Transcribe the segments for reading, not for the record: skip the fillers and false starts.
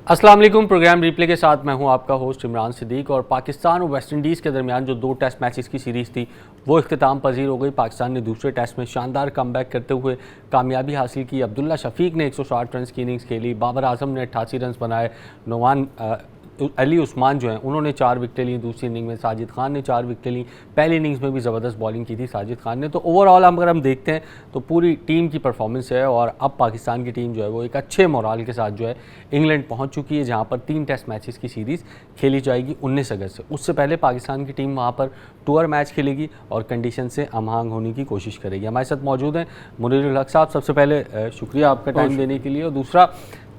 अस्सलाम वालेकुम। Programme replay के साथ मैं हूं आपका होस्ट इमरान सिद्दीक। और पाकिस्तान और वेस्ट इंडीज़ के दरमियान जो 2 टेस्ट मैचेस की सीरीज़ थी वो इख्तिताम पजीर हो गई। पाकिस्तान ने दूसरे टेस्ट में शानदार कमबैक करते हुए कामयाबी हासिल की। अब्दुल्ला शफीक ने 160 रन की इनिंग्स खेली, बाबर आजम ने 88 रन बनाए, नोमान अली उस्मान जो हैं उन्होंने 4 विकेटें ली दूसरी इनिंग में, साजिद खान ने 4 विकेटें ली। पहली इनिंग्स में भी ज़बरदस्त बॉलिंग की थी साजिद खान ने। तो ओवरऑल अगर हम देखते हैं तो पूरी टीम की परफॉर्मेंस है और अब पाकिस्तान की टीम जो है वो एक अच्छे मोराल के साथ जो है इंग्लैंड पहुंच चुकी है, जहां पर 3 टेस्ट मैचेस की सीरीज़ खेली जाएगी 19 अगस्त से। उससे पहले पाकिस्तान की टीम वहां पर टूर मैच खेलेगी और कंडीशन से हमआहंग होने की कोशिश करेगी। हमारे साथ मौजूद हैं मुनीरुल हक साहब। सबसे पहले शुक्रिया आपका टाइम देने के लिए। और दूसरा,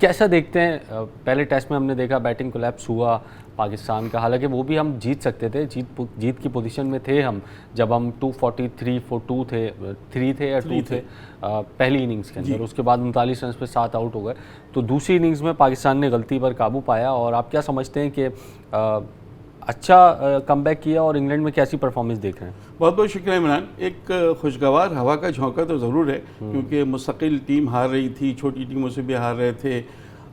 कैसा देखते हैं, पहले टेस्ट में हमने देखा बैटिंग कोलैप्स हुआ पाकिस्तान का, हालांकि वो भी हम जीत सकते थे, जीत की पोजीशन में थे हम जब हम 243 for 2 थे, 3 थे या 2 थे पहली इनिंग्स के अंदर। उसके बाद 39 रन पे 7 आउट हो गए। तो दूसरी इनिंग्स में पाकिस्तान ने गलती पर काबू पाया। और आप क्या समझते हैं कि अच्छा कमबैक किया और इंग्लैंड में कैसी परफॉर्मेंस देख रहे हैं? बहुत बहुत शुक्रिया इमरान। एक खुशगवार हवा का झोंका तो ज़रूर है, क्योंकि मुस्तकिल टीम हार रही थी, छोटी टीमों से भी हार रहे थे।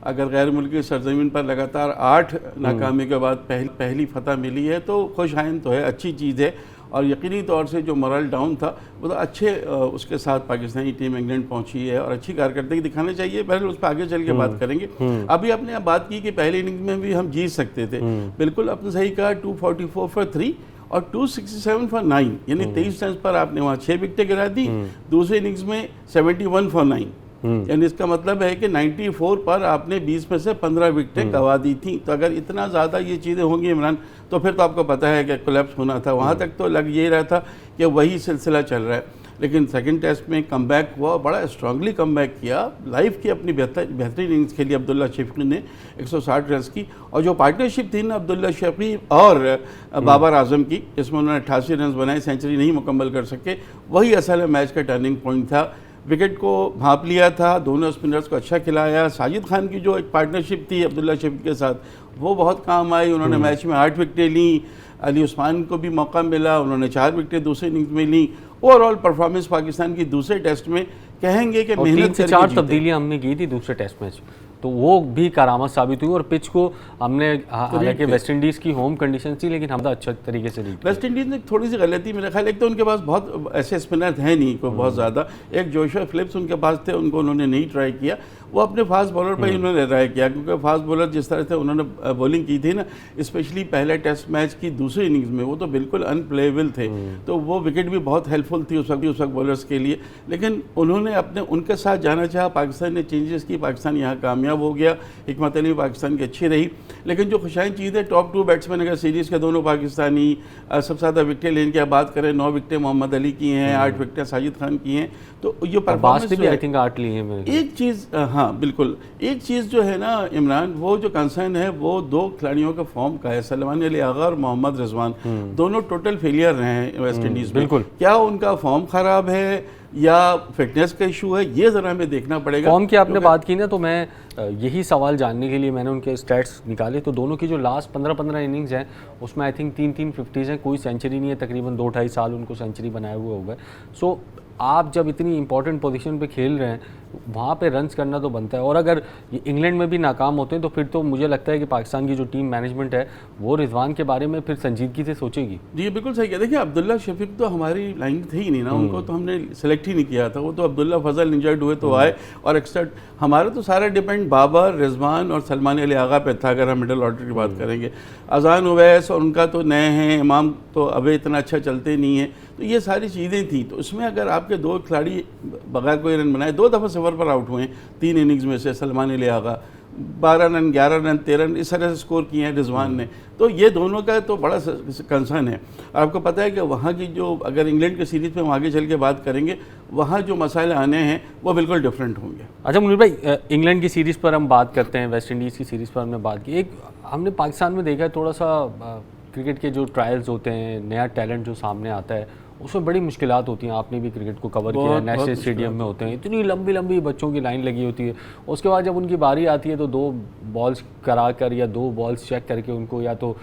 अगर गैर मुल्की सरजमीन पर लगातार 8 नाकामी के बाद पहली फतह मिली है तो खुशहाइन तो है, अच्छी चीज़ है। और यकीनी तौर से जो मोरल डाउन था वो तो अच्छे उसके साथ पाकिस्तानी टीम इंग्लैंड पहुंची है और अच्छी कारकर्दगी दिखानी चाहिए। पहले उस पर आगे चल के बात करेंगे। अभी आपने बात की कि पहली इनिंग में भी हम जीत सकते थे, बिल्कुल आपने सही कहा। 244 for 3 और 267 for 9, यानी 23 रन पर आपने वहाँ 6 विकेटें गिरा दी। दूसरी इनिंग्स में 71 for 9, यानी इसका मतलब है कि 94 पर आपने 20 में से 15 विकेटें गंवा दी थी। तो अगर इतना ज़्यादा ये चीज़ें होंगी इमरान, तो फिर तो आपको पता है कि कोलैप्स होना था। वहाँ तक तो लग ये रहा था कि वही सिलसिला चल रहा है। लेकिन सेकंड टेस्ट में कमबैक हुआ, बड़ा स्ट्रांगली कमबैक किया, लाइव की अपनी बेहतरीन इनिंग्स खेली अब्दुल्ला शफीक ने 160 रन की। और जो पार्टनरशिप थी ना अब्दुल्ला शफीक और बाबर आजम की, इसमें उन्होंने 88 रन बनाए, सेंचुरी नहीं मुकम्मल कर सके, वही असल मैच का टर्निंग पॉइंट था। विकेट को भांप लिया था, दोनों स्पिनर्स को अच्छा खिलाया। साजिद खान की जो एक पार्टनरशिप थी अब्दुल्ला शफीक के साथ, वो बहुत काम आई। उन्होंने मैच में 8 विकेटें ली, अली उस्मान को भी मौका मिला, उन्होंने 4 विकेटें दूसरी इनिंग्स में ली। ओवरऑल परफॉर्मेंस पाकिस्तान की दूसरे टेस्ट में कहेंगे कि मेहनत से 4 तब्दीलियां हमने की थी दूसरे टेस्ट मैच, तो वो भी करामत साबित हुई। और पिच को हमने, हालांकि वेस्ट इंडीज़ की होम कंडीशन थी, लेकिन हम अच्छे तरीके से रीड। वेस्ट इंडीज़ ने थोड़ी सी गलती मेरा ख्याल, एक तो उनके पास बहुत ऐसे स्पिनर हैं नहीं कोई बहुत ज़्यादा। एक जोशुआ फिलिप्स उनके पास थे, उनको उन्होंने नहीं ट्राई किया। वो अपने फास्ट बॉलर पर ही उन्होंने ट्राई किया, क्योंकि फास्ट बॉलर जिस तरह से उन्होंने बॉलिंग की थी ना, स्पेशली पहले टेस्ट मैच की दूसरी इनिंग्स में, वो तो बिल्कुल अनप्लेएबल थे। तो वो विकेट भी बहुत हेल्पफुल थी उस वक्त बॉलर्स के लिए। लेकिन उन्होंने अपने उनके साथ जाना चाहा, पाकिस्तान ने चेंजेस की, पाकिस्तान यहाँ कामयाब हो गया। हिकमत अली पाकिस्तान की अच्छी रही। लेकिन जो खुशाइन चीज़ है, टॉप 2 बैट्समैन अगर सीरीज़ के दोनों पाकिस्तानी, सबसे ज़्यादा विकेटें लेने की बात करें, 9 विकेटें मोहम्मद अली की हैं, 8 विकेटें साजिद खान की हैं। तो ये परफॉर्मेंस भी आई थिंक 8 ली हैं। एक चीज़, हाँ बिल्कुल, एक चीज़ जो है ना इमरान, वो जो कंसर्न है वो 2 खिलाड़ियों का फॉर्म का है। सलमान अली आगा और मोहम्मद रिजवान दोनों टोटल फेलियर रहे हैं वेस्ट इंडीज़ में। बिल्कुल, क्या उनका फॉर्म ख़राब है या फिटनेस का इशू है, ये ज़रा हमें देखना पड़ेगा। फॉर्म की आपने बात की ना, तो मैं यही सवाल जानने के लिए मैंने उनके स्टैट्स निकाले। तो दोनों की जो लास्ट 15 इनिंग्स हैं उसमें आई थिंक 3 50s हैं, कोई सेंचुरी नहीं है। तकरीबन 2-2.5 साल उनको सेंचुरी बनाए हुए हो गए। सो आप जब इतनी इंपॉर्टेंट पोजीशन पे खेल रहे हैं, वहाँ पे रन्स करना तो बनता है। और अगर ये इंग्लैंड में भी नाकाम होते हैं तो फिर तो मुझे लगता है कि पाकिस्तान की जो टीम मैनेजमेंट है वो रिजवान के बारे में फिर संजीदगी से सोचेगी। जी बिल्कुल सही कहा। देखिए अब्दुल्ला शफीक तो हमारी लाइन थे ही नहीं ना, उनको तो हमने सेलेक्ट ही नहीं किया था। वो तो अब्दुल्ला फजल इंजर्ड हुए तो आए, और एक्स्ट्रा हमारा तो सारा डिपेंड बाबर, रिजवान और सलमान अली आगा पे था। अगर हम मिडल ऑर्डर की बात करेंगे, अजान उवैस और उनका तो नए हैं, इमाम तो अभी इतना अच्छा चलते नहीं हैं। तो ये सारी चीज़ें थी। तो उसमें अगर आपके 2 खिलाड़ी बगैर कोई रन बनाए 2 दफ़ा सफर पर आउट हुए हैं 3 इनिंग्स में से, Salman Ali Agha 12 run, 11 run, 13 run इस तरह से स्कोर किए हैं रिजवान ने। तो ये दोनों का तो बड़ा कंसर्न है। और आपको पता है कि वहाँ की जो, अगर इंग्लैंड की सीरीज़ में हम आगे चल के बात करेंगे, वहाँ जो मसाइल आने हैं वो बिल्कुल डिफरेंट होंगे। अच्छा मुनीर भाई, इंग्लैंड की सीरीज़ पर हम बात करते हैं, वेस्ट इंडीज़ की सीरीज़ पर हमने बात की। एक हमने पाकिस्तान में देखा है थोड़ा सा क्रिकेट के जो ट्रायल्स होते हैं, नया टैलेंट जो सामने आता है, उसमें बड़ी मुश्किलात होती हैं। आपने भी क्रिकेट को कवर किया है, नेशनल स्टेडियम में होते हैं, इतनी लंबी लंबी बच्चों की लाइन लगी होती है। उसके बाद जब उनकी बारी आती है तो 2 बॉल्स करा कर या 2 बॉल्स चेक करके उनको या तो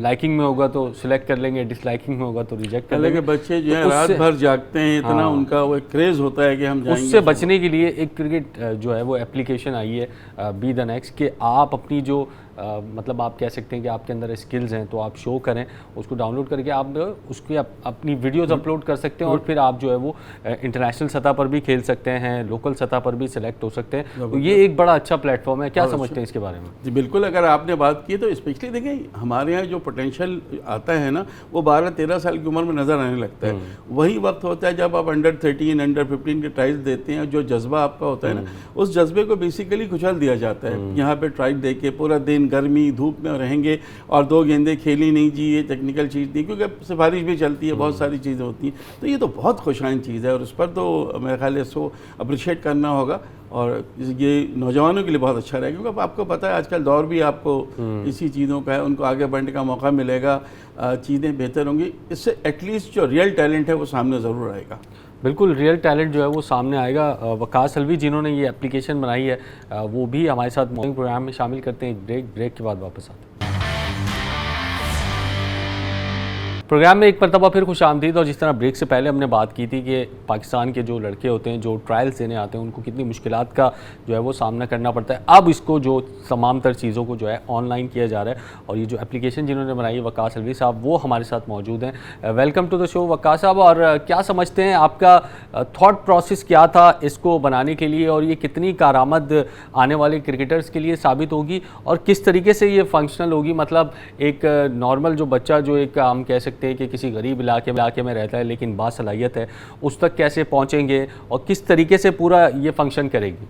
लाइकिंग में होगा तो सिलेक्ट कर लेंगे, डिसलाइकिंग में होगा तो रिजेक्ट कर पहले के लेंगे। बच्चे जो तो है रात उससे- भर जागते हैं, इतना हाँ। उनका वो क्रेज होता है कि हम जाएंगे। उससे बचने के लिए एक क्रिकेट जो है वो एप्लीकेशन आई है बी द नेक्स्ट, कि आप अपनी जो मतलब आप कह सकते हैं कि आपके अंदर स्किल्स हैं तो आप शो करें, उसको डाउनलोड करके आप उसकी अपनी वीडियोस अपलोड कर सकते हैं और फिर आप जो है वो इंटरनेशनल सतह पर भी खेल सकते हैं, लोकल सतह पर भी सिलेक्ट हो सकते हैं। तो ये एक बड़ा अच्छा प्लेटफॉर्म है। क्या समझते हैं इसके बारे में? जी बिल्कुल, अगर आपने बात की तो स्पेशली देखें हमारे यहाँ जो पोटेंशियल आता है ना, वो 12-13 साल की उम्र में नज़र आने लगता है। वही वक्त होता है जब आप अंडर 13 अंडर 15 के ट्रायल्स देते हैं, जो जज्बा आपका होता है ना, उस जज्बे को बेसिकली कुचल दिया जाता है। यहाँ पे ट्रायल दे के पूरा दिन गर्मी धूप में रहेंगे और 2 गेंदें खेली नहीं जी, ये टेक्निकल चीज़ नहीं, क्योंकि सिफारिश भी चलती है, बहुत सारी चीज़ें होती हैं। तो ये तो बहुत खुशाइन चीज़ है और उस पर तो मेरे ख्याल है इसको अप्रिशिएट करना होगा और ये नौजवानों के लिए बहुत अच्छा रहेगा, क्योंकि आपको पता है आजकल दौर भी आपको इसी चीज़ों का है, उनको आगे बढ़ने का मौका मिलेगा, चीज़ें बेहतर होंगी, इससे एटलीस्ट जो रियल टैलेंट है वो सामने ज़रूर आएगा। बिल्कुल, रियल टैलेंट जो है वो सामने आएगा। वकास अलवी जिन्होंने ये एप्लीकेशन बनाई है वो भी हमारे साथ मॉर्निंग प्रोग्राम में शामिल करते हैं। ब्रेक के बाद वापस आते हैं। प्रोग्राम में एक मरतबा फिर खुश आमदीद। और जिस तरह ब्रेक से पहले हमने बात की थी कि पाकिस्तान के जो लड़के होते हैं जो ट्रायल्स देने आते हैं उनको कितनी मुश्किलात का जो है वो सामना करना पड़ता है, अब इसको जो तमाम तर चीज़ों को जो है ऑनलाइन किया जा रहा है। और ये जो एप्लीकेशन जिन्होंने बनाई है वकास अलवी साहब, वो हमारे साथ मौजूद हैं। Welcome to the show Waqas साहब। और क्या समझते हैं, आपका थॉट प्रोसेस क्या था इसको बनाने के लिए, और ये कितनी कारआमद आने वाले क्रिकेटर्स के लिए साबित होगी, और किस तरीके से ये फंक्शनल होगी? मतलब एक नॉर्मल जो बच्चा जो एक हम कह सकते हैं कि किसी गरीब इलाके में रहता है लेकिन बासलाहियत है, उस तक कैसे पहुंचेंगे और किस तरीके से पूरा ये फंक्शन करेगी?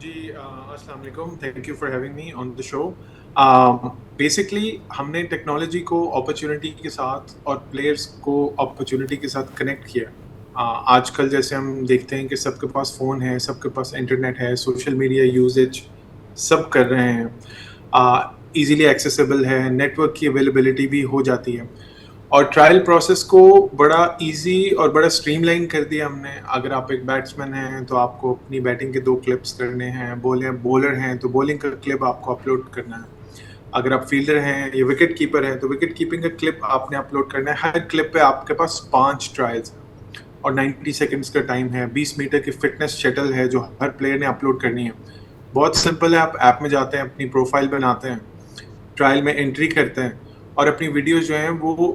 जी अस्सलाम वालेकुम, thank you for having me on the show. Basically हमने टेक्नोलॉजी को अपॉर्चुनिटी के साथ और प्लेयर्स को अपॉर्चुनिटी के साथ कनेक्ट किया। आजकल जैसे हम देखते हैं कि सबके पास फ़ोन है, सबके पास इंटरनेट है, सोशल मीडिया यूजेज सब कर रहे हैं, ईज़िली एक्सेसिबल है, नेटवर्क की अवेलेबिलिटी भी हो जाती है, और ट्रायल प्रोसेस को बड़ा इजी और बड़ा स्ट्रीमलाइन कर दिया हमने। अगर आप एक बैट्समैन हैं तो आपको अपनी बैटिंग के 2 क्लिप्स करने हैं, बॉलर हैं तो बॉलिंग का क्लिप आपको अपलोड करना है, अगर आप फील्डर हैं या विकेट कीपर हैं तो विकेट कीपिंग का क्लिप आपने अपलोड करना है। हर क्लिप पे आपके पास 5 ट्रायल्स और 90 सेकेंड्स का टाइम है, 20 मीटर की फिटनेस शटल है जो हर प्लेयर ने अपलोड करनी है। बहुत सिंपल है, आप ऐप में जाते हैं, अपनी प्रोफाइल बनाते हैं, ट्रायल में एंट्री करते हैं और अपनी वीडियो जो हैं वो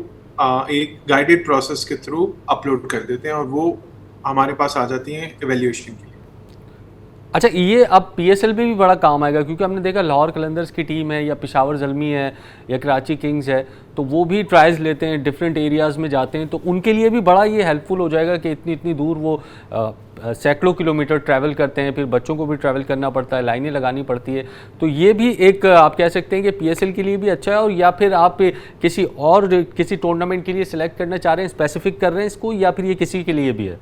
एक गाइडेड प्रोसेस के थ्रू अपलोड कर देते हैं और वो हमारे पास आ जाती हैं इवैल्यूएशन के लिए। अच्छा, ये अब PSL में भी बड़ा काम आएगा, क्योंकि हमने देखा लाहौर कलंदर्स की टीम है या पेशावर ज़ल्मी है या कराची किंग्स है, तो वो भी ट्रायल्स लेते हैं, डिफरेंट एरियाज़ में जाते हैं, तो उनके लिए भी बड़ा ये हेल्पफुल हो जाएगा कि इतनी दूर वो सैकड़ों किलोमीटर ट्रैवल करते हैं, फिर बच्चों को भी ट्रैवल करना पड़ता है, लाइनें लगानी पड़ती है। तो ये भी एक आप कह सकते हैं कि PSL के लिए भी अच्छा है। और या फिर आप किसी टूर्नामेंट के लिए सिलेक्ट करना चाह रहे हैं, स्पेसिफिक कर रहे हैं इसको, या फिर ये किसी के लिए भी है?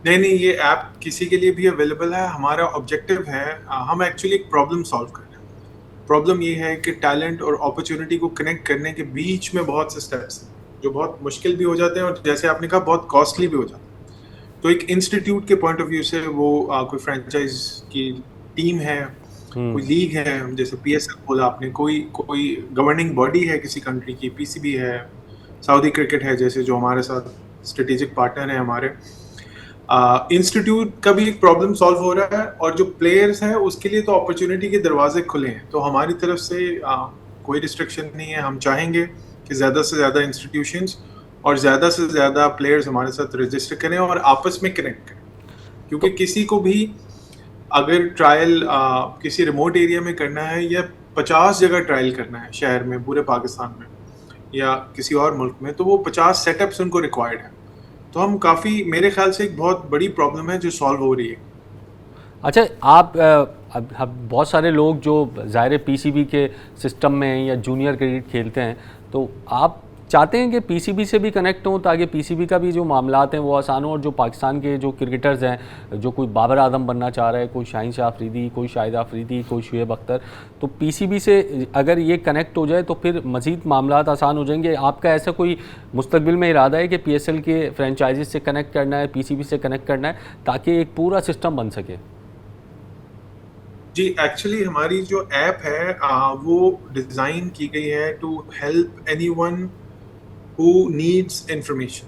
नहीं, ये ऐप किसी के लिए भी अवेलेबल है। हमारा ऑब्जेक्टिव है, हम एक्चुअली एक प्रॉब्लम सॉल्व कर रहे हैं। प्रॉब्लम ये है कि टैलेंट और अपॉर्चुनिटी को कनेक्ट करने के बीच में बहुत से स्टेप्स हैं जो बहुत मुश्किल भी हो जाते हैं और जैसे आपने कहा बहुत कॉस्टली भी हो जाते हैं। तो एक इंस्टीट्यूट के पॉइंट ऑफ व्यू से वो कोई फ्रेंचाइज की टीम है, कोई लीग है, जैसे PSL बोला आपने, कोई गवर्निंग बॉडी है किसी कंट्री की, PCB है, सऊदी क्रिकेट है जैसे जो हमारे साथ स्ट्रेटेजिक पार्टनर है हमारे। इंस्टीट्यूट का भी एक प्रॉब्लम सॉल्व हो रहा है और जो प्लेयर्स हैं उसके लिए तो अपॉर्चुनिटी के दरवाजे खुले हैं। तो हमारी तरफ से कोई रिस्ट्रिक्शन नहीं है। हम चाहेंगे कि ज़्यादा से ज़्यादा इंस्टीट्यूशंस और ज़्यादा से ज़्यादा प्लेयर्स हमारे साथ रजिस्टर करें और आपस में कनेक्ट करें, क्योंकि किसी को भी अगर ट्रायल किसी रिमोट एरिया में करना है या 50 जगह ट्रायल करना है शहर में, पूरे पाकिस्तान में या किसी और मुल्क में, तो वो 50 सेटअप्स उनको रिक्वायर्ड है। तो हम काफ़ी, मेरे ख्याल से एक बहुत बड़ी प्रॉब्लम है जो सॉल्व हो रही है। अच्छा, आप अब बहुत सारे लोग जो ज़ाहिर PCB के सिस्टम में या जूनियर क्रिकेट खेलते हैं, तो आप चाहते हैं कि PCB से भी कनेक्ट हों ताकि PCB का भी जो मामलात हैं वो आसान हो, और जो पाकिस्तान के जो क्रिकेटर्स हैं, जो कोई बाबर आजम बनना चाह रहा है, कोई शाहीन शाह अफरीदी, कोई शाहिद अफरीदी, कोई शुएब अख्तर, तो PCB से अगर ये कनेक्ट हो जाए तो फिर मज़ीद मामलात आसान हो जाएंगे। आपका ऐसा कोई मुस्तकबिल में इरादा है कि PSL के फ्रेंचाइजीज से कनेक्ट करना है, PCB से कनेक्ट करना है, ताकि एक पूरा सिस्टम बन सके? जी, एक्चुअली हमारी जो ऐप है वो डिज़ाइन की गई है to help anyone who needs information.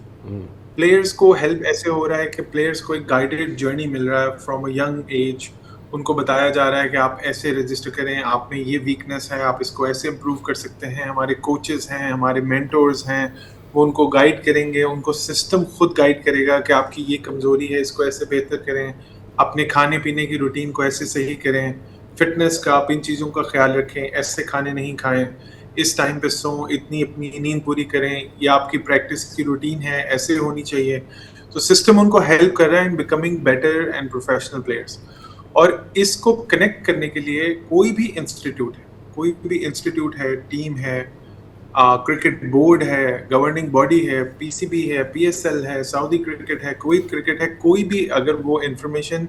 Players को हेल्प ऐसे हो रहा है कि प्लेयर्स को एक गाइडेड जर्नी मिल रहा है फ्रॉम अ यंग एज। उनको बताया जा रहा है कि आप ऐसे रजिस्टर करें, आप में ये वीकनेस है, आप इसको ऐसे इम्प्रूव कर सकते हैं। हमारे कोचेस हैं, हमारे मेंटोर्स हैं, वो उनको गाइड करेंगे, उनको सिस्टम खुद गाइड करेगा कि आपकी ये कमज़ोरी है, इसको ऐसे बेहतर करें, अपने खाने पीने की रूटीन को ऐसे सही करें, फिटनेस का आप इन चीज़ों का ख्याल रखें, ऐसे खाने नहीं खाएं, इस टाइम पे सों, इतनी अपनी नींद पूरी करें, या आपकी प्रैक्टिस की रूटीन है ऐसे होनी चाहिए। तो सिस्टम उनको हेल्प कर रहा है in becoming better and professional players. और इसको कनेक्ट करने के लिए कोई भी इंस्टीट्यूट है, टीम है, क्रिकेट बोर्ड है, गवर्निंग बॉडी है, पीसीबी है, पीएसएल है, सऊदी क्रिकेट है, कुवैत क्रिकेट है, कोई भी अगर वो इंफॉर्मेशन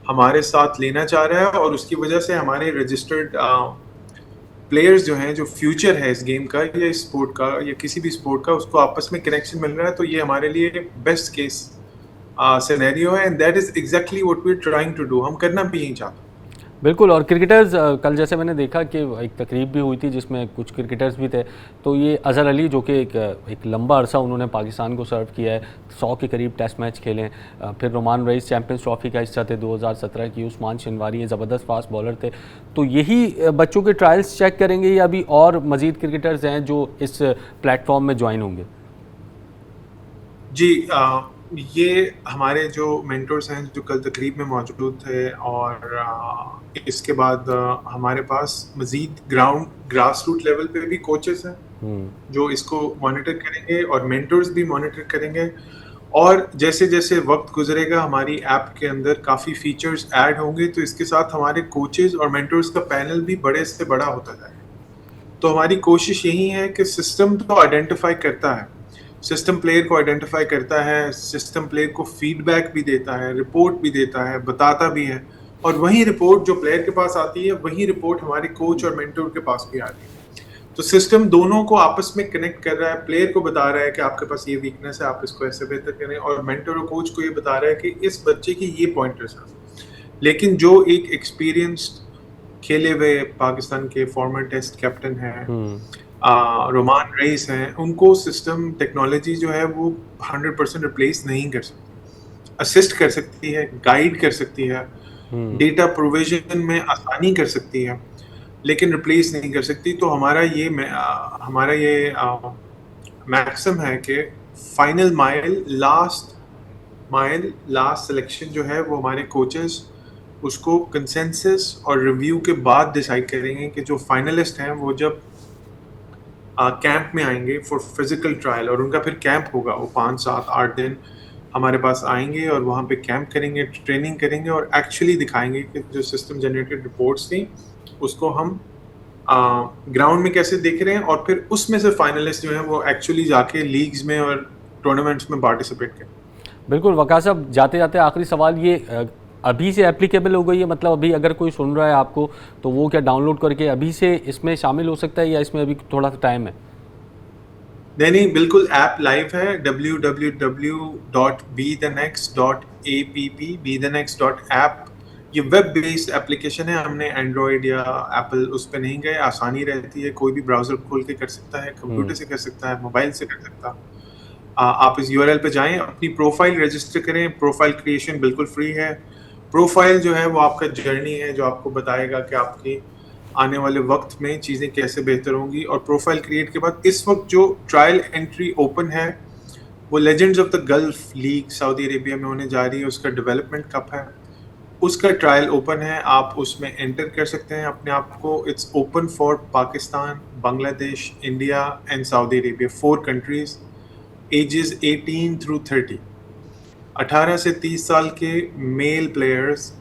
हमारे साथ लेना चाह रहा है और उसकी वजह से हमारे रजिस्टर्ड प्लेयर्स जो हैं, जो फ्यूचर है इस गेम का या इस स्पोर्ट का या किसी भी स्पोर्ट का, उसको आपस में कनेक्शन मिल रहा है, तो ये हमारे लिए बेस्ट केस सिनेरियो है, and that is exactly what we are trying to do. हम करना भी यही चाहते हैं। बिल्कुल। और क्रिकेटर्स कल जैसे मैंने देखा कि एक तकरीब भी हुई थी जिसमें कुछ क्रिकेटर्स भी थे, तो ये अज़हर अली जो कि एक लंबा अरसा उन्होंने पाकिस्तान को सर्व किया है, 100 के करीब टेस्ट मैच खेले हैं, फिर रोमान रईस चैंपियंस ट्रॉफी का हिस्सा थे 2017 की, उस्मान शनवारी ये ज़बरदस्त फास्ट बॉलर थे। तो यही बच्चों के ट्रायल्स चेक करेंगे या अभी और मज़ीद क्रिकेटर्स हैं जो इस प्लेटफॉर्म में ज्वाइन होंगे? जी, ये हमारे जो मेंटर्स हैं जो कल तकरीब में मौजूद थे, और इसके बाद हमारे पास मज़ीद ग्रास रूट लेवल पे भी कोचेस हैं जो इसको मॉनिटर करेंगे और मेंटर्स भी मॉनिटर करेंगे। और जैसे जैसे वक्त गुजरेगा हमारी ऐप के अंदर काफ़ी फीचर्स ऐड होंगे, तो इसके साथ हमारे कोचेस और मेंटर्स का पैनल भी बड़े से बड़ा होता जाएगा। तो हमारी कोशिश यही है कि सिस्टम तो आइडेंटिफाई करता है, सिस्टम प्लेयर को आइडेंटिफाई करता है, सिस्टम प्लेयर को फीडबैक भी देता है, रिपोर्ट भी देता है, बताता भी है, और वही रिपोर्ट जो प्लेयर के पास आती है वही रिपोर्ट हमारे कोच और मेंटर के पास भी आती है। तो सिस्टम दोनों को आपस में कनेक्ट कर रहा है, प्लेयर को बता रहा है कि आपके पास ये वीकनेस है, आप इसको ऐसे बेहतर करें, और मेंटर और कोच को ये बता रहा है कि इस बच्चे की ये पॉइंटर्स हैं। लेकिन जो एक एक्सपीरियंस्ड खेले हुए पाकिस्तान के फॉर्मर टेस्ट कैप्टन हैं, रोमान रईस हैं, उनको सिस्टम टेक्नोलॉजी जो है वो 100% रिप्लेस नहीं कर सकती। असिस्ट कर सकती है, गाइड कर सकती है, डेटा प्रोविजन में आसानी कर सकती है, लेकिन रिप्लेस नहीं कर सकती। तो हमारा ये मैक्सिम है कि फाइनल माइल, लास्ट सिलेक्शन जो है वो हमारे कोचेस उसको कंसेंसस और रिव्यू के बाद डिसाइड करेंगे कि जो फाइनलिस्ट हैं वो जब कैंप में आएंगे फॉर फिजिकल ट्रायल, और उनका फिर कैंप होगा, वो 5, 7, 8 दिन हमारे पास आएंगे और वहाँ पे कैंप करेंगे, ट्रेनिंग करेंगे, और एक्चुअली दिखाएंगे कि जो सिस्टम जनरेटेड रिपोर्ट्स थी उसको हम ग्राउंड में कैसे देख रहे हैं, और फिर उसमें से फाइनलिस्ट जो हैं वो एक्चुअली जाके लीग्स में और टूर्नामेंट्स में पार्टिसिपेट करें। बिल्कुल। वक़ार साहब, जाते जाते आखिरी सवाल, ये अभी से एप्लीकेबल हो गई है? मतलब अभी अगर कोई सुन रहा है आपको तो वो क्या डाउनलोड करके अभी से इसमें शामिल हो सकता है या इसमें अभी थोड़ा सा टाइम है? नहीं, बिल्कुल ऐप लाइव है, www.bethenext.app। ये वेब बेस्ड एप्लीकेशन है, हमने एंड्रॉयड या एप्पल उस पर नहीं गए। आसानी रहती है, कोई भी ब्राउज़र खोल के कर सकता है, कंप्यूटर से कर सकता है, मोबाइल से कर सकता है। आप इस यूआरएल पे जाएं, अपनी प्रोफाइल रजिस्टर करें। प्रोफाइल क्रिएशन बिल्कुल फ्री है। प्रोफाइल जो है वो आपका जर्नी है जो आपको बताएगा कि आपकी आने वाले वक्त में चीज़ें कैसे बेहतर होंगी। और प्रोफाइल क्रिएट के बाद इस वक्त जो ट्रायल एंट्री ओपन है वो legends of the gulf league Saudi Arabia में होने जा रही है, उसका डेवलपमेंट कप है, उसका ट्रायल ओपन है। आप उसमें एंटर कर सकते हैं अपने आप को। It's open for Pakistan, Bangladesh, India and Saudi Arabia, 4 countries, ages 18 through 30। 18 से 30 साल के मेल प्लेयर्स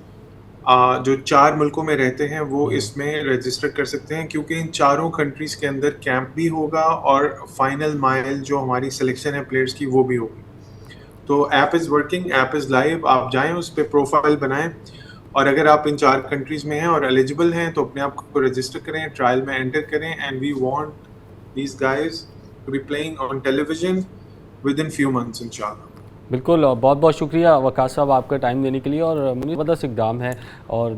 जो 4 मुल्कों में रहते हैं वो इसमें रजिस्टर कर सकते हैं, क्योंकि इन चारों कंट्रीज के अंदर कैंप भी होगा और फाइनल माइल जो हमारी सिलेक्शन है प्लेयर्स की वो भी होगी। तो app is working, app is live. आप जाएं, उस पर प्रोफाइल बनाएं, और अगर आप इन 4 कंट्रीज में हैं और एलिजिबल हैं तो अपने आप को रजिस्टर करें, ट्रायल में एंटर करें, and we want these guys to be playing on television within few months इंशाल्लाह। बिल्कुल, बहुत बहुत शुक्रिया वकास साहब आपका टाइम देने के लिए। और मुझे ज़बरदस्त इक़दाम है, और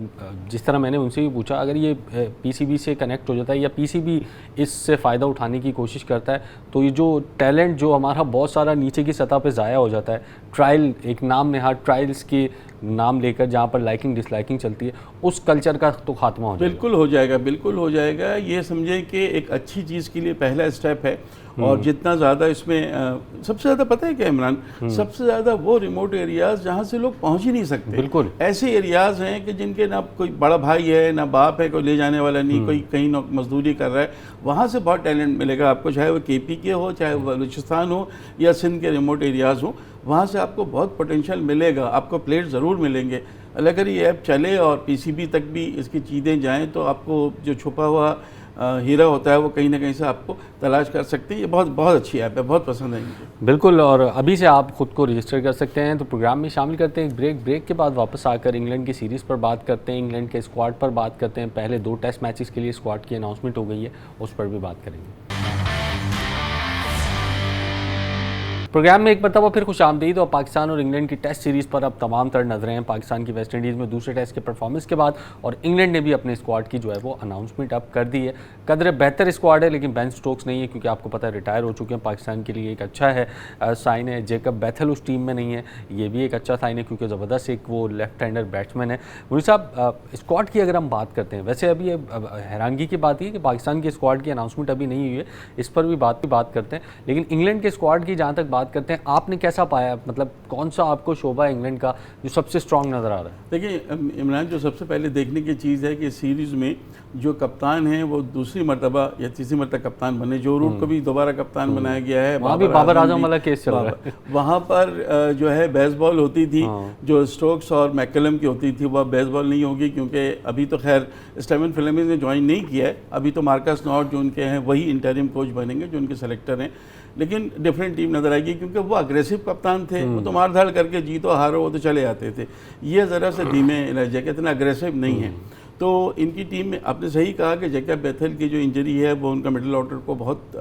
जिस तरह मैंने उनसे भी पूछा, अगर ये पीसीबी से कनेक्ट हो जाता है या पीसीबी इससे फ़ायदा उठाने की कोशिश करता है, तो ये जो टैलेंट जो हमारा बहुत सारा नीचे की सतह पे ज़ाया हो जाता है, ट्रायल एक नाम नेहाद ट्रायल्स के नाम लेकर जहाँ पर लाइकिंग डिसलाइकिंग चलती है, उस कल्चर का तो खात्मा हो जाएगा। बिल्कुल हो जाएगा, बिल्कुल हो जाएगा। ये समझे कि एक अच्छी चीज़ के लिए पहला स्टेप है। और जितना ज़्यादा इसमें सबसे ज़्यादा पता है क्या इमरान, सबसे ज़्यादा वो रिमोट एरियाज़ जहाँ से लोग पहुँच ही नहीं सकते। बिल्कुल ऐसे एरियाज़ हैं कि जिनके ना कोई बड़ा भाई है, ना बाप है, कोई ले जाने वाला नहीं, कोई कहीं मजदूरी कर रहा है। वहाँ से बहुत टैलेंट मिलेगा आपको, चाहे वो केपी के हो, चाहे वो बलूचिस्तान हो या सिंध के रिमोट एरियाज़ हो। वहाँ से आपको बहुत पोटेंशियल मिलेगा, आपको प्लेयर ज़रूर मिलेंगे। अगर ये ऐप चले और पीसीबी तक भी इसकी चीज़ें जाएँ तो आपको जो छुपा हुआ हीरा होता है वो कहीं ना कहीं से आपको तलाश कर सकते हैं। ये बहुत बहुत अच्छी ऐप है, बहुत पसंद है मुझे। बिल्कुल, और अभी से आप ख़ुद को रजिस्टर कर सकते हैं। तो प्रोग्राम में शामिल करते हैं एक ब्रेक के बाद वापस आकर इंग्लैंड की सीरीज़ पर बात करते हैं, इंग्लैंड के स्क्वाड पर बात करते हैं। पहले 2 टेस्ट मैचेस के लिए स्क्वाड की अनाउंसमेंट हो गई है, उस पर भी बात करेंगे। प्रोग्राम में एक मरतबा फिर खुश आमदीद। और पाकिस्तान और इंग्लैंड की टेस्ट सीरीज़ पर अब तमाम तर नजरें हैं पाकिस्तान की वेस्ट इंडीज़ में दूसरे टेस्ट के परफॉर्मेंस के बाद, और इंग्लैंड ने भी अपने स्क्वाड की जो है वो अनाउंसमेंट अब कर दी है। कदर बेहतर स्क्वाड है, लेकिन बेन स्टोक्स नहीं है, क्योंकि आपको पता है रिटायर हो चुके हैं। पाकिस्तान के लिए एक अच्छा है साइन है। जेकब बैथल उस टीम में नहीं है, ये भी एक अच्छा साइन है, क्योंकि ज़बरदस्त एक वो लेफ्ट हैंडर बैट्समैन है। मुनीर साहब, स्क्वाड की अगर हम बात करते हैं, वैसे अभी हैरानगी की बात है कि पाकिस्तान की स्क्वाड की अनाउंसमेंट अभी नहीं हुई है, इस पर भी बात करते हैं। लेकिन इंग्लैंड के स्क्वाड की जहाँ तक बात करते हैं, आपने कैसा पाया, मतलब कौन सा आपको शोबा है इंग्लैंड का जो सबसे स्ट्रांग नज़र आ रहा है? देखिए इमरान, जो सबसे पहले देखने की चीज़ है कि सीरीज़ में जो कप्तान है वो दूसरी मरतबा या तीसरी मरतबा कप्तान बने। जो रूट को भी दोबारा कप्तान बनाया गया है, वहाँ भी बाबर आजम वाला केस चल रहा है। वहाँ पर जो है बेसबॉल होती थी, जो स्टोक्स और मैकलम की होती थी, वह बेसबॉल नहीं होगी, क्योंकि अभी तो खैर स्टीवन फिलेमिंग ने ज्वाइन नहीं किया है। अभी तो मार्कस नॉट जो उनके हैं वही इंटरिम कोच बनेंगे, जो उनके सेलेक्टर हैं। लेकिन डिफरेंट टीम नज़र आएगी, क्योंकि वो अग्रेसिव कप्तान थे। वो तो मार धाड़ करके जीतो हारो वो तो चले आते थे। ये ज़रा से धीमे लहजे के, इतना अग्रेसिव नहीं है। तो इनकी टीम में आपने सही कहा कि जेकब बैथल की जो इंजरी है वो उनका मिडिल ऑर्डर को बहुत,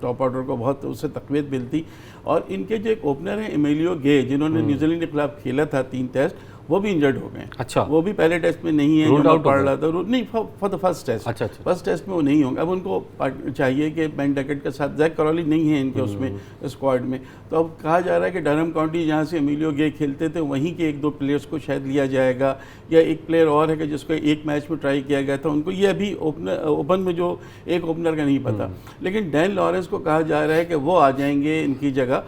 टॉप ऑर्डर को बहुत उससे तकवीत मिलती। और इनके जो एक ओपनर हैं एमिलियो गे, जिन्होंने न्यूजीलैंड के खिलाफ खेला था 3 टेस्ट, वो भी इंजर्ड हो गए। अच्छा, वो भी पहले टेस्ट में नहीं है, जो पढ़ रहा था नहीं फॉर द फर्स्ट टेस्ट। अच्छा, फर्स्ट टेस्ट में वो नहीं होंगे। अब उनको चाहिए कि बेन डकेट के साथ जैक करॉली नहीं है इनके उसमें स्क्वाड में। तो अब कहा जा रहा है कि डरहम काउंटी जहाँ से एमिलियो गे खेलते थे वहीं के 1-2 प्लेयर्स को शायद लिया जाएगा, या एक प्लेयर और है कि जिसको एक मैच में ट्राई किया गया था, उनको ये अभी ओपन में जो एक ओपनर का नहीं पता। लेकिन डैन लॉरेंस को कहा जा रहा है कि वो आ जाएंगे इनकी जगह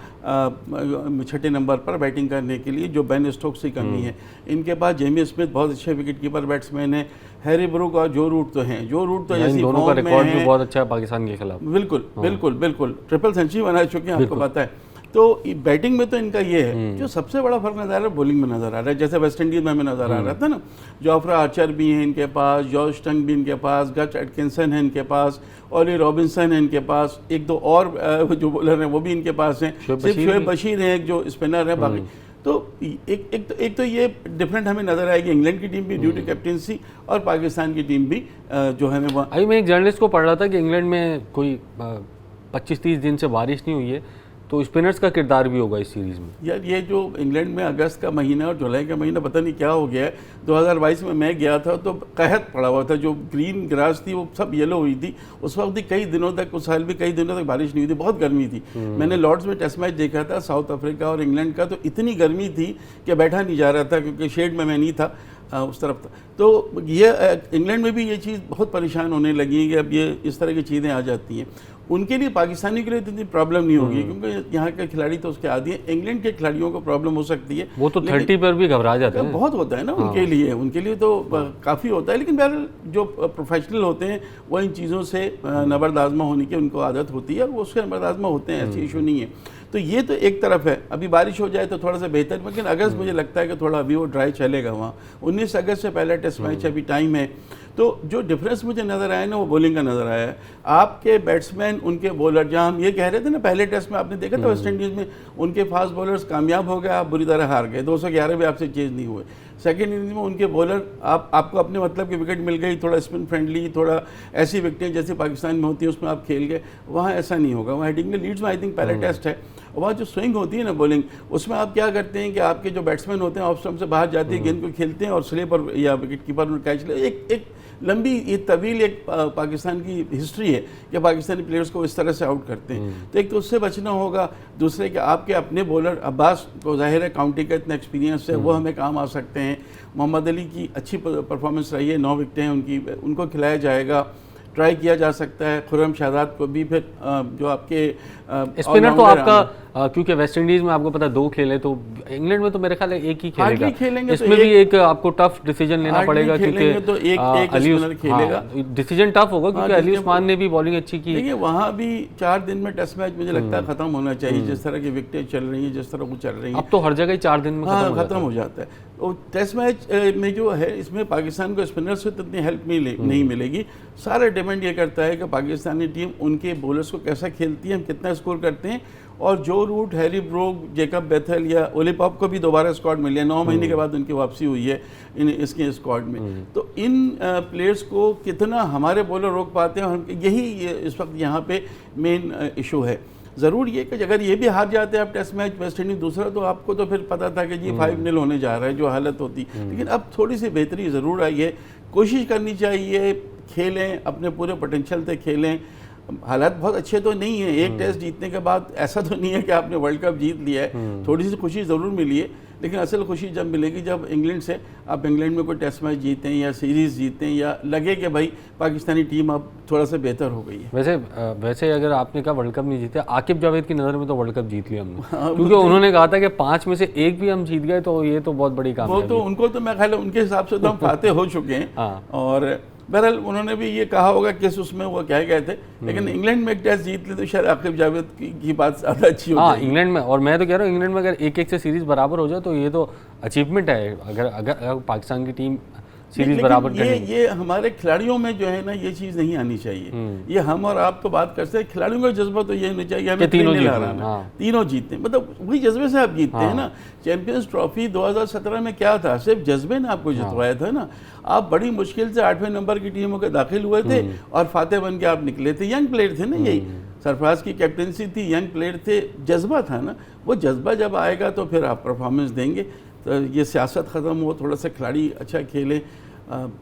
6ठे नंबर पर बैटिंग करने के लिए, जो बेन स्टोक्स की कमी है। इनके पास जेमी स्मिथ बहुत अच्छे विकेट कीपर बैट्समैन है। हैरी ब्रूक और जो रूट तो हैं, जो रूट तो जैसी दोनों का रिकॉर्ड भी बहुत अच्छा है पाकिस्तान के खिलाफ। बिल्कुल बिल्कुल बिल्कुल, ट्रिपल सेंचुरी बना चुके हैं, आपको पता है। तो बैटिंग में तो इनका ये है। जो सबसे बड़ा फर्क नजर आ रहा है बॉलिंग में नजर आ रहा है। जैसे वेस्ट इंडीज में हमें नजर आ रहा था ना, जोफ्रा आर्चर भी हैं इनके पास, जॉर्ज टंग भी इनके पास, गच एटकिंसन है इनके पास, ओली रॉबिन्सन है इनके पास, 1-2 और जो बॉलर हैं वो भी इनके पास हैं। सिर्फ शोएब बशीर है एक जो स्पिनर है, बाकी तो एक तो ये डिफरेंट हमें नजर आएगी। इंग्लैंड की टीम भी ड्यू टू कैप्टेंसी, और पाकिस्तान की टीम भी जो है वो। अभी मैं एक जर्नलिस्ट को पढ़ रहा था कि इंग्लैंड में कोई 25-30 दिन से बारिश नहीं हुई है, तो स्पिनर्स का किरदार भी होगा इस सीरीज़ में। यार ये जो इंग्लैंड में अगस्त का महीना और जुलाई का महीना पता नहीं क्या हो गया है। 2022 में मैं गया था तो कहत पड़ा हुआ था, जो ग्रीन ग्रास थी वो सब येलो हुई थी। उस वक्त भी कई दिनों तक, उस साल भी कई दिनों तक बारिश नहीं हुई थी, बहुत गर्मी थी। मैंने लॉर्ड्स में टेस्ट मैच देखा था साउथ अफ्रीका और इंग्लैंड का, तो इतनी गर्मी थी कि बैठा नहीं जा रहा था, क्योंकि शेड में मैं नहीं था, उस तरफ था। तो ये इंग्लैंड में भी ये चीज़ बहुत परेशान होने लगी है कि अब ये इस तरह की चीज़ें आ जाती हैं। उनके लिए, पाकिस्तानी के लिए इतनी प्रॉब्लम नहीं होगी, क्योंकि यहाँ के खिलाड़ी तो उसके आदी हैं। इंग्लैंड के खिलाड़ियों को प्रॉब्लम हो सकती है, वो तो 30 पर भी घबरा जाते हैं। बहुत होता है ना उनके लिए तो काफ़ी होता है। लेकिन बहरहाल जो प्रोफेशनल होते हैं वो इन चीज़ों से नबरदाज़मा होने की उनको आदत होती है, और वो उससे नबरदाज़मा होते हैं, ऐसी इशू नहीं है। तो ये तो एक तरफ है। अभी बारिश हो जाए तो थोड़ा सा बेहतर, लेकिन अगस्त मुझे लगता है कि थोड़ा अभी वो ड्राई चलेगा वहाँ। 19 अगस्त से पहला टेस्ट मैच, अभी टाइम है। तो जो डिफरेंस मुझे नज़र आया ना, वो बॉलिंग का नज़र आया है। आपके बैट्समैन, उनके बॉलर, जहाँ हम ये कह रहे थे ना पहले टेस्ट में आपने देखा था वेस्ट इंडीज़ में उनके फास्ट बॉलर्स कामयाब हो गए, आप बुरी तरह हार गए, 211 भी आपसे चेज नहीं हुए। सेकेंड इनिंग्स में उनके बॉलर आपको अपने मतलब की विकेट मिल गई, थोड़ा स्पिन फ्रेंडली, थोड़ा ऐसी विकेटें जैसे पाकिस्तान में होती है उसमें आप खेल गए, वहाँ ऐसा नहीं होगा। वहाँ हेडिंगली लीड्स में आई थिंक पहला टेस्ट है, वहाँ जो स्विंग होती है ना बॉलिंग, उसमें आप क्या करते हैं कि आपके जो बैट्समैन होते हैं ऑफ स्टंप से बाहर जाते हैं, गेंद को खेलते हैं और स्लिप पर या विकेट कीपर कैच ले। एक लंबी ये तवील एक पाकिस्तान की हिस्ट्री है कि पाकिस्तानी प्लेयर्स को इस तरह से आउट करते हैं। तो एक तो उससे बचना होगा, दूसरे कि आपके अपने बॉलर अब्बास को जाहिर है काउंटी का इतना एक्सपीरियंस है, वो हमें काम आ सकते हैं। मोहम्मद अली की अच्छी परफॉर्मेंस रही है, 9 विकेटें हैं उनकी, उनको खिलाया जाएगा, ट्राई किया जा सकता है। खुर्रम शहजाद को भी फिर जो आपके स्पिनर तो आपका क्योंकि वेस्ट इंडीज में आपको पता है 2 खेले, तो इंग्लैंड में तो मेरे ख्याल है एक ही खेलेगा। इसमें भी एक आपको टफ डिसीजन लेना पड़ेगा क्योंकि तो एक स्पिनर खेलेगा। डिसीजन टफ होगा क्योंकि अली उस्मान ने भी बॉलिंग अच्छी की। देखिए वहाँ भी 4 दिन में टेस्ट मैच मुझे लगता है खत्म होना चाहिए, जिस तरह की विकेटें चल रही हैं, जिस तरह वो चल रही हैं। अब तो हर जगह ही 4 दिन में खत्म हो जाता है। और टेस्ट मैच में जो है इसमें पाकिस्तान को स्पिनर से तो इतनी हेल्प नहीं मिलेगी। सारा डिपेंड ये करता है कि पाकिस्तानी टीम उनके बॉलर्स को कैसा खेलती है, हम कितना स्कोर करते हैं, और जो रूट हैरी ब्रोक, जेकब बेथल या ओली पॉप को भी दोबारा स्क्वाड मिल गया, 9 महीने के बाद उनकी वापसी हुई है इसके स्क्वाड में। तो इन प्लेयर्स को कितना हमारे बॉलर रोक पाते हैं, और यही इस वक्त यहाँ पे मेन इशू है। ज़रूर ये कि अगर ये भी हार जाते हैं आप टेस्ट मैच वेस्ट इंडीज दूसरा, तो आपको तो फिर पता था कि जी 5-0 होने जा रहा है जो हालत होती, लेकिन अब थोड़ी सी बेहतरी ज़रूर आई है। कोशिश करनी चाहिए, खेलें, अपने पूरे पोटेंशियल से खेलें। हालात बहुत अच्छे तो नहीं है, एक टेस्ट जीतने के बाद ऐसा तो नहीं है कि आपने वर्ल्ड कप जीत लिया है। थोड़ी सी खुशी ज़रूर मिली है, लेकिन असल खुशी जब मिलेगी जब इंग्लैंड से आप इंग्लैंड में कोई टेस्ट मैच जीतें या सीरीज़ जीतें, या लगे कि भाई पाकिस्तानी टीम अब थोड़ा सा बेहतर हो गई है। वैसे अगर आपने कहा वर्ल्ड कप नहीं जीते, आकिब जावेद की नज़र में तो वर्ल्ड कप जीत लिया हमने, क्योंकि उन्होंने कहा था कि 5 में से 1 भी हम जीत गए तो ये तो बहुत बड़ी कामयाबी है। वो तो उनको तो मैं ख्याल है उनके हिसाब से तो हम फाते हो चुके हैं। और बहरहाल उन्होंने भी ये कहा होगा किस उसमें वो कह गए थे, लेकिन इंग्लैंड में एक टेस्ट जीत ले तो शायद आकिब जावेद की बात ज़्यादा अच्छी होगी। हाँ, इंग्लैंड में, और मैं तो कह रहा हूँ इंग्लैंड में अगर 1-1 से सीरीज़ बराबर हो जाए तो ये तो अचीवमेंट है। अगर पाकिस्तान की टीम सीरीज बराबर करेंगे। ये हमारे खिलाड़ियों में जो है ना ये चीज़ नहीं आनी चाहिए। ये हम और आप तो बात करते हैं, खिलाड़ियों का जज्बा तो ये होना चाहिए हमें तीनों जीतते हैं, मतलब वही जज्बे से आप जीतते हैं ना। चैंपियंस ट्रॉफी 2017 में क्या था, सिर्फ जज्बे ने आपको जितवाया था ना। आप बड़ी मुश्किल से 8वें नंबर की टीमों के दाखिल हुए थे और फातेह बन के आप निकले थे। यंग प्लेयर थे ना, यही सरफराज की कैप्टनसी थी, यंग प्लेयर थे, जज्बा था ना। वो जज्बा जब आएगा तो फिर आप परफॉर्मेंस देंगे। तो ये सियासत ख़त्म हो, थोड़ा सा खिलाड़ी अच्छा खेलें।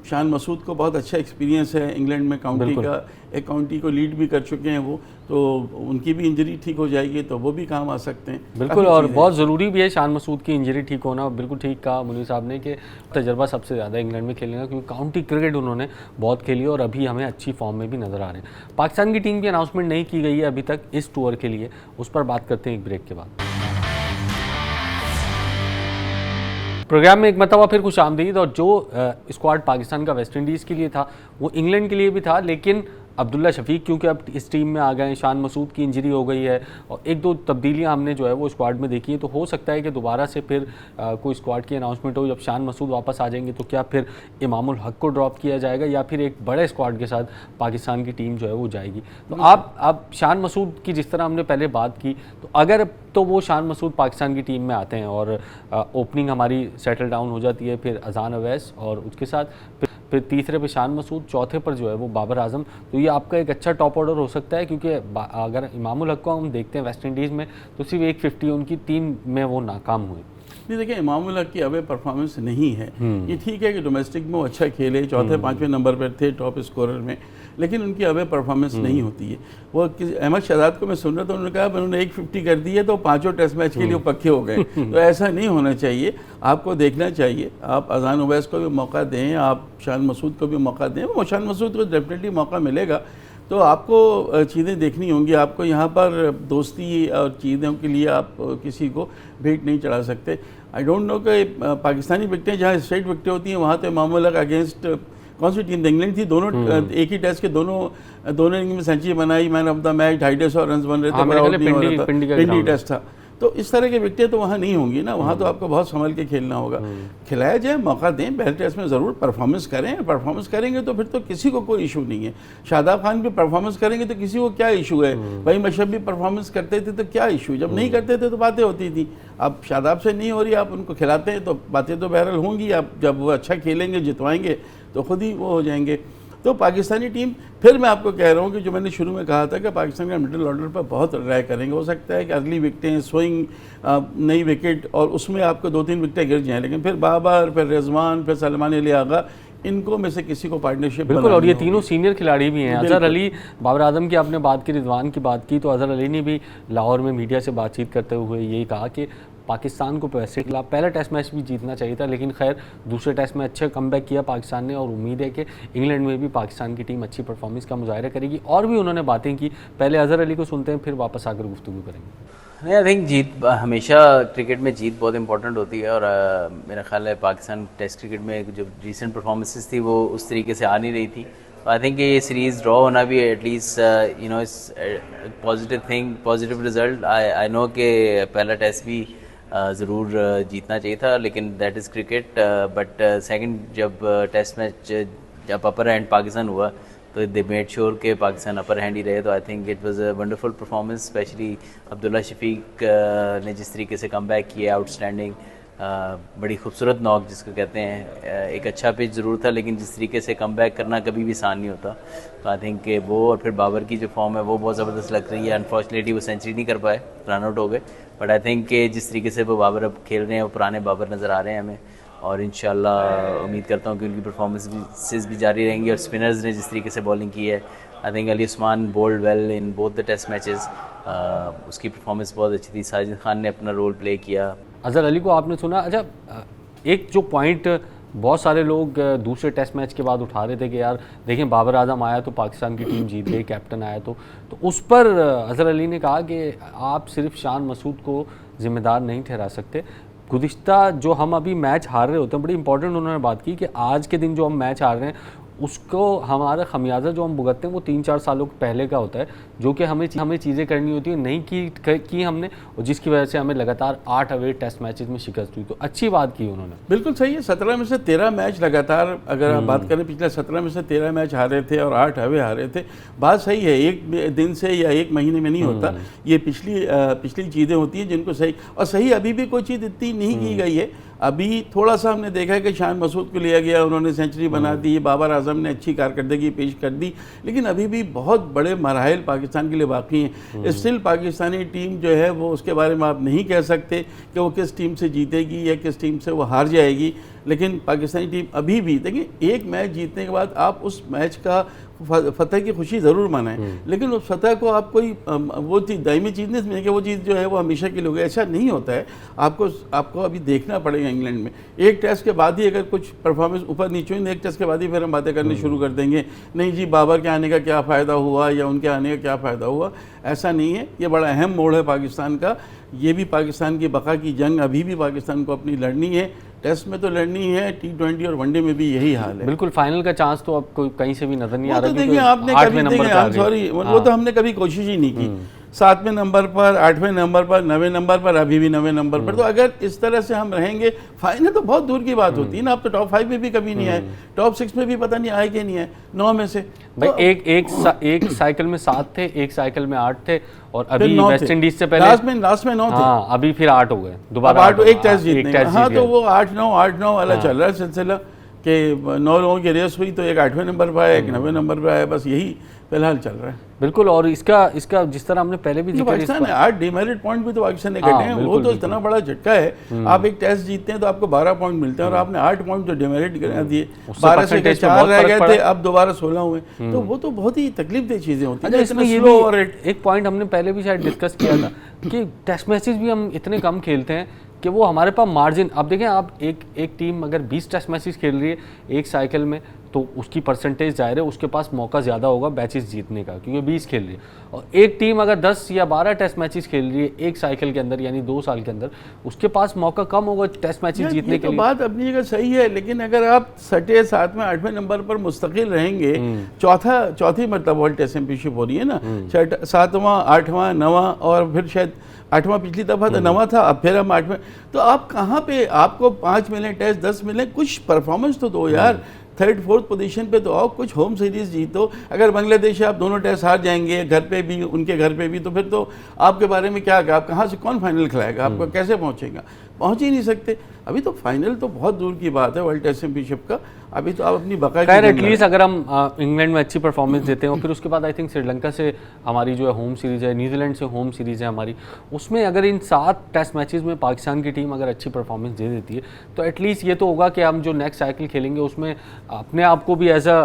शान मसूद को बहुत अच्छा एक्सपीरियंस है इंग्लैंड में, काउंटी का, एक काउंटी को लीड भी कर चुके हैं वो, तो उनकी भी इंजरी ठीक हो जाएगी तो वो भी काम आ सकते हैं। बिल्कुल, और बहुत ज़रूरी भी है शान मसूद की इंजरी ठीक होना। बिल्कुल ठीक कहा मुनीर साहब ने कि तजर्बा सबसे ज़्यादा इंग्लैंड में खेलने का, क्योंकि काउंटी क्रिकेट उन्होंने बहुत खेली और अभी हमें अच्छी फॉर्म में भी नज़र आ रहे हैं। पाकिस्तान की टीम की अनाउंसमेंट नहीं की गई है अभी तक इस टूर के लिए, उस पर बात करते हैं एक ब्रेक के बाद। प्रोग्राम में एक मरतबा फिर खुश आमदीद। और जो स्क्वाड पाकिस्तान का वेस्ट इंडीज़ के लिए था वो इंग्लैंड के लिए भी था, लेकिन अब्दुल्ला शफीक क्योंकि अब इस टीम में आ गए हैं, शान मसूद की इंजरी हो गई है और 1-2 तब्दीलियां हमने जो है वो स्क्वाड में देखी है, तो हो सकता है कि दोबारा से फिर कोई स्क्वाड की अनाउंसमेंट हो। जब शान मसूद वापस आ जाएंगे तो क्या फिर इमामुल हक को ड्रॉप किया जाएगा या फिर एक बड़े स्क्वाड के साथ पाकिस्तान की टीम जो है वो जाएगी। तो आप शान मसूद की जिस तरह हमने पहले बात की, तो अगर तो वो शान मसूद पाकिस्तान की टीम में आते हैं और ओपनिंग हमारी सेटल डाउन हो जाती है, फिर अजान अवैस और उसके साथ फिर तीसरे पे शान मसूद, चौथे पर जो है वो बाबर आजम, तो ये आपका एक अच्छा टॉप ऑर्डर हो सकता है। क्योंकि अगर इमामुल हक को हम देखते हैं वेस्ट इंडीज़ में तो सिर्फ 150 उनकी 3 में वो नाकाम हुए। नहीं देखिए, इमामुल हक की अवे परफॉर्मेंस नहीं है। ये ठीक है कि डोमेस्टिक में वो अच्छा खेले, चौथे 5वें नंबर पर थे टॉप स्कोरर में, लेकिन उनकी अवे परफॉर्मेंस नहीं होती है। वो अहमद शहजाद को मैं सुन रहा था, उन्होंने कहा उन्होंने 150 कर दी है तो 5 टेस्ट मैच के लिए पक्के हो गए। तो ऐसा नहीं होना चाहिए, आपको देखना चाहिए। आप अजान उवैस को भी मौका दें, आप शान मसूद को भी मौका दें। वो शान मसूद को डेफिनेटली मौका मिलेगा। तो आपको चीज़ें देखनी होंगी। आपको यहाँ पर दोस्ती और चीज़ों के लिए आप किसी को भेंट नहीं चढ़ा सकते। आई डोंट नो कि पाकिस्तानी विकटें जहाँ स्ट्रेट विकटें होती हैं वहाँ तो इमामुल हक अगेंस्ट कौन सी टीम, इंग्लैंड थी, दोनों एक ही टेस्ट के दोनों इनिंग में सेंचुरी बनाई, man of the match, 250 run बन रहे थे, पिंडी टेस्ट था। तो इस तरह के विकेटें तो वहाँ नहीं होंगी ना, वहाँ तो आपको बहुत संभल के खेलना होगा। खिलाया जाए, मौका दें, पहले टेस्ट में ज़रूर परफॉर्मेंस करें, परफॉर्मेंस करेंगे तो फिर तो किसी को कोई इशू नहीं है। शादाब खान भी परफॉर्मेंस करेंगे तो किसी को क्या इशू है, भाई मशरफ भी परफॉर्मेंस करते थे तो क्या इशू, जब नहीं करते थे तो बातें होती थी। अब शादाब से नहीं हो रही, आप उनको खिलाते हैं तो बातें तो बहरहाल होंगी, आप जब वो अच्छा खेलेंगे जितवाएंगे तो खुद ही वो हो जाएंगे। तो पाकिस्तानी टीम, फिर मैं आपको कह रहा हूँ कि जो मैंने शुरू में कहा था कि पाकिस्तान का मिडिल ऑर्डर पर बहुत ट्राई करेंगे। हो सकता है कि अर्ली विकेटें, स्विंग, नई विकेट और उसमें आपको 2-3 विकेटें गिर जाएँ, लेकिन फिर बाबर, फिर रिजवान, फिर सलमान अली आगा, इनको में से किसी को पार्टनरशिप बिल्कुल। और ये तीनों सीनियर खिलाड़ी भी हैं। अजहर अली, बाबर आजम की आपने बात की, रिजवान की बात की, तो अजहर अली ने भी लाहौर में मीडिया से बातचीत करते हुए यही कहा कि पाकिस्तान को वैसे खिलाफ पहला टेस्ट मैच भी जीतना चाहिए था, लेकिन खैर दूसरे टेस्ट में अच्छा कमबैक किया पाकिस्तान ने और उम्मीद है कि इंग्लैंड में भी पाकिस्तान की टीम अच्छी परफॉर्मेंस का मुजाहरा करेगी। और भी उन्होंने बातें की, पहले अजहर अली को सुनते हैं, फिर वापस आकर गुफ्तगू करेंगे। नहीं, आई थिंक जीत, हमेशा क्रिकेट में जीत बहुत इंपॉर्टेंट होती है, और मेरा ख्याल है पाकिस्तान टेस्ट क्रिकेट में जो रिसेंट परफॉर्मेंसेस थी वो उस तरीके से आ नहीं रही थी। आई थिंक ये सीरीज़ ड्रॉ होना भी एटलीस्ट यू नो इस positive thing, positive result. I know कि पहला टेस्ट भी ज़रूर जीतना चाहिए था, लेकिन that is cricket. But second जब टेस्ट मैच जब अपर हैंड पाकिस्तान हुआ तो दे मेड श्योर के पाकिस्तान अपर हैंड ही रहे। तो I think it was a wonderful performance, specially Abdullah Shafique ने जिस तरीके से कम बैक किया, आउटस्टैंडिंग, बड़ी खूबसूरत नॉक जिसको कहते हैं। एक अच्छा पिच ज़रूर था, लेकिन जिस तरीके से कम बैक करना कभी भी आसान नहीं होता। तो आई थिंक कि वो, और फिर बाबर की जो फॉर्म है वो बहुत ज़बरदस्त लग रही है। अनफॉर्चुनेटली वो सेंचुरी नहीं कर पाए, रन आउट हो गए, बट आई थिंक कि जिस तरीके से वो बाबर अब खेल रहे हैं वो पुराने बाबर नज़र आ रहे हैं हमें, और इंशाल्लाह उम्मीद करता हूँ कि उनकी परफॉर्मेंसेस भी जारी रहेंगी। और स्पिनर्स ने जिस तरीके से बॉलिंग की है, I think Ali Usman bowled well in both the test matches, उसकी परफॉर्मेंस बहुत अच्छी थी। साजिद खान ने अपना रोल प्ले किया। अजहर अली को आपने सुना। अच्छा, एक जो पॉइंट बहुत सारे लोग दूसरे टेस्ट मैच के बाद उठा रहे थे कि यार देखें बाबर आजम आया तो पाकिस्तान की टीम जीत गई, कैप्टन आया तो उस पर अजहर अली ने कहा कि आप सिर्फ शान मसूद को जिम्मेदार नहीं ठहरा सकते। गुज़िश्ता जो हम अभी मैच हार रहे होते हैं, बड़ी इंपॉर्टेंट उन्होंने बात की कि आज के दिन जो हम मैच हार रहे हैं उसको हमारा खमियाजा जो हम भुगतते हैं वो 3-4 सालों पहले का होता है, जो कि हमें चीज़ें करनी होती है, नहीं की हमने, और जिसकी वजह से हमें लगातार 8 अवे टेस्ट मैचेस में शिकस्त हुई। तो अच्छी बात की उन्होंने। बिल्कुल सही है। 17 में से 13 मैच लगातार, अगर आप बात करें पिछले 17 में से 13 मैच हारे थे और 8 अवे हारे थे। बात सही है, एक दिन से या एक महीने में नहीं होता, ये पिछली चीज़ें होती हैं जिनको सही, और सही अभी भी कोई चीज़ इतनी नहीं की गई है। अभी थोड़ा सा हमने देखा है कि शान मसूद को लिया गया, उन्होंने सेंचुरी बना दी, बाबर आजम ने अच्छी कारकर्दगी पेश कर दी, लेकिन अभी भी बहुत बड़े मराहिल पाकिस्तान के लिए बाकी हैं। स्टिल पाकिस्तानी टीम जो है वो, उसके बारे में आप नहीं कह सकते कि वो किस टीम से जीतेगी या किस टीम से वो हार जाएगी, लेकिन पाकिस्तानी टीम अभी भी, देखिए एक मैच जीतने के बाद आप उस मैच का फतह की खुशी ज़रूर मनाएं, लेकिन उस फतह को आप कोई वो चीज़ दायमी चीज़ नहीं समझें कि वो चीज़ जो है वो हमेशा के लिए होगी, ऐसा नहीं होता है। आपको अभी देखना पड़ेगा इंग्लैंड में, एक टेस्ट के बाद ही अगर कुछ परफॉर्मेंस ऊपर नीचे हुई, एक टेस्ट के बाद ही फिर हम बातें करनी शुरू कर देंगे, नहीं जी बाबर के आने का क्या फ़ायदा हुआ या उनके आने का क्या फ़ायदा हुआ। ऐसा नहीं है, ये बड़ा अहम मोड़ है पाकिस्तान का। ये भी पाकिस्तान की बका की जंग अभी भी पाकिस्तान को अपनी लड़नी है, टेस्ट में तो लड़नी है, T20 और वनडे में भी यही हाल है। बिल्कुल, फाइनल का चांस तो अब कोई कहीं से भी नजर नहीं आ रहा। तो देखिए आपने कभी वो तो हमने कभी कोशिश ही नहीं की। 7वें नंबर पर, 8वें नंबर पर, 9वें नंबर पर, अभी भी 9वें नंबर पर। तो अगर इस तरह से हम रहेंगे, फाइनल तो बहुत दूर की बात होती है ना। आप तो टॉप 5 में भी कभी नहीं आए, टॉप 6 में भी पता नहीं आए कि नहीं आए, 9 में से भाई तो एक साइकिल में 7 थे, एक साइकिल में 8 थे, और अभी वेस्ट इंडीज से पहले लास्ट में 9 थे। हाँ, अभी फिर 8 हो गए दोबारा, 8 एक टेस्ट जीतने। हाँ, तो वो 8-9 वाला चल रहा है सिलसिला कि 9 लोगों की रेस हुई, तो एक 8वें नंबर पर आया, एक 9वें नंबर पर आया, बस यही फिलहाल चल रहा है। बिल्कुल। और इसका जिस तरह हमने पहले भी जिक्र पाकिस्तान है, 8 डिमेरिट पॉइंट भी तो पाकिस्तान ने कटे हैं, वो तो इतना बड़ा झटका है। आप एक टेस्ट जीतते हैं तो आपको 12 पॉइंट मिलते हैं, और आपने 8 पॉइंट जो डिमेरिट दिए, 12 से 4 रह गए थे, अब दोबारा 16 हुए, तो वो तो बहुत ही तकलीफदेह चीज़ें होती हैं। इसमें ये भी एक पॉइंट हमने पहले भी शायद डिस्कस किया था कि टेस्ट मैचेस भी हम इतने कम खेलते हैं कि वो हमारे पास मार्जिन, अब देखें आप एक टीम अगर 20 टेस्ट मैचेस खेल रही है एक साइकिल में, तो उसकी परसेंटेज जाहिर है उसके पास मौका ज़्यादा होगा मैचेस जीतने का, क्योंकि 20 खेल रही है। और एक टीम अगर 10 या 12 टेस्ट मैचेस खेल रही है एक साइकिल के अंदर यानी 2 साल के अंदर, उसके पास मौका कम होगा टेस्ट मैचेस जीतने के लिए। बात अपनी जगह सही है, लेकिन अगर आप छठे 7वें 8वें नंबर पर मुस्तकिल रहेंगे, चौथी मतलब वर्ल्ड टेस्ट चैंपियनशिप हो रही है ना, 7वां 8वां 9वां और फिर शायद 8वां पिछली दफ़ा तो 9वां था, अब फिर हम 8वें, तो आप कहाँ पे आपको 5 मिले टेस्ट 10 मिले, कुछ परफॉर्मेंस तो दो यार। 3rd 4th पोजीशन पे तो आओ, कुछ होम सीरीज जीतो। अगर बांग्लादेश आप दोनों टेस्ट हार जाएंगे घर पे भी उनके घर पे भी, तो फिर तो आपके बारे में क्या, आप कहाँ से कौन फाइनल खिलाएगा आपको, कैसे पहुँचेगा, पहुँच ही नहीं सकते। अभी तो फाइनल तो बहुत दूर की बात है वर्ल्ड टेस्ट चैंपियनशिप का, अभी तो आप अपनी बका खैर एटलीस्ट अगर हम इंग्लैंड में अच्छी परफॉर्मेंस देते हैं और फिर उसके बाद आई थिंक श्रीलंका से हमारी जो है होम सीरीज़ है, न्यूजीलैंड से होम सीरीज़ है हमारी, उसमें अगर इन 7 टेस्ट मैचेस में पाकिस्तान की टीम अगर अच्छी परफॉर्मेंस दे देती है तो एटलीस्ट ये तो होगा कि हम जो नेक्स्ट साइकिल खेलेंगे उसमें अपने आप को भी एज अ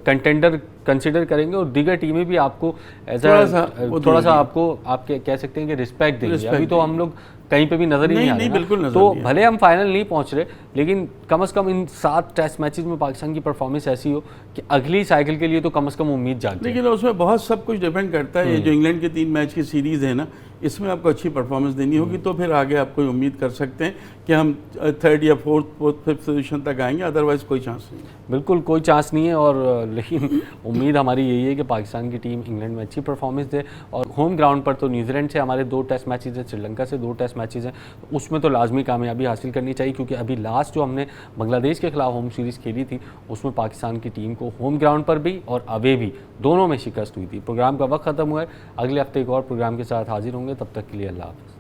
कंटेंडर कंसिडर करेंगे और दीगर टीमें भी आपको एज थोड़ा सा आपको आप कह सकते हैं कि रिस्पेक्ट देंगे। अभी तो हम लोग कहीं पे भी नजर ही नहीं आ रहे हैं, तो भले हम फाइनल नहीं पहुंच रहे लेकिन कम से कम इन 7 टेस्ट मैचेस में पाकिस्तान की परफॉर्मेंस ऐसी हो कि अगली साइकिल के लिए तो कम से कम उम्मीद जागती है। लेकिन उसमें बहुत सब कुछ डिपेंड करता है। ये जो इंग्लैंड के 3 मैच की सीरीज़ है ना, इसमें आपको अच्छी परफॉर्मेंस देनी होगी, तो फिर आगे आप कोई उम्मीद कर सकते हैं कि हम 3rd या 4th 5th पोजीशन तक आएंगे, अदरवाइज़ कोई चांस नहीं। बिल्कुल कोई चांस नहीं है, और लेकिन उम्मीद हमारी यही है कि पाकिस्तान की टीम इंग्लैंड में अच्छी परफॉर्मेंस दे। और होम ग्राउंड पर तो न्यूजीलैंड से हमारे 2 टेस्ट मैचेज़ हैं, श्रीलंका से 2 टेस्ट मैचेज़ हैं, उसमें तो लाजमी कामयाबी हासिल करनी चाहिए, क्योंकि अभी लास्ट जो हमने बांग्लादेश के खिलाफ होम सीरीज़ खेली थी उसमें पाकिस्तान की टीम को होम ग्राउंड पर भी और अवे भी दोनों में शिकस्त हुई थी। प्रोग्राम का वक्त ख़त्म हुआ है, अगले हफ्ते एक और प्रोग्राम के साथ हाजिर होंगे, तब तक के लिए अल्लाह हाफ़िज़।